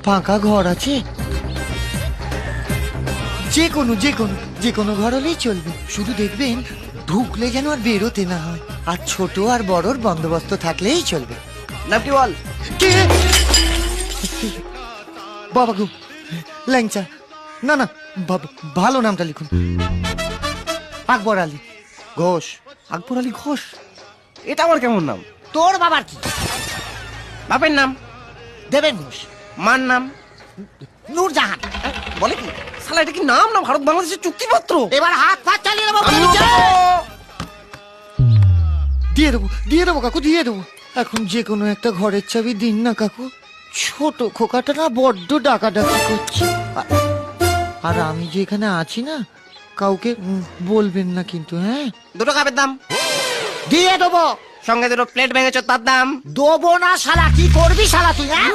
ফাঁকা ঘর আছে? যে কোনো ঘর হলেই চলবে, শুধু দেখবেন ঢুকলে যেন আর বেরোতে না হয়, আর ছোট আর বড়র বন্দোবস্ত থাকলেই চলবে। নামটি বল। কে? বাবা গো, ল্যাংচা। না না, ভালো নামটা লিখুন। আকবর আলী ঘোষ। আকবর আলী ঘোষ, এটা আমার কেমন নাম? তোর বাবার কি? বাপের নাম দেবেন ঘোষ। মার নাম নূরজাহান। বলে কি শালা, এটা কি নাম না ভারত বাংলাদেশের চুক্তিপত্র? এবার হাত ফাত চালিয়ে দেবো। দিয়ে দেবো কাকু, দিয়ে দেবো। এখন যে কোনো একটা ঘরের চাবি দিন না কাকু, ছোট খোকাটা না বড্ড ডাকাডাকি করছে। আর আমি যে এখানে আছি না, কাউকে বলবেন না কিন্তু, হ্যাঁ? 2 কাপের দাম দিয়ে দেবো। সঙ্গে 2 প্লেট ভেঙেছ, তার দাম দেবো না শালা। কি করবি শালা তুই, হ্যাঁ?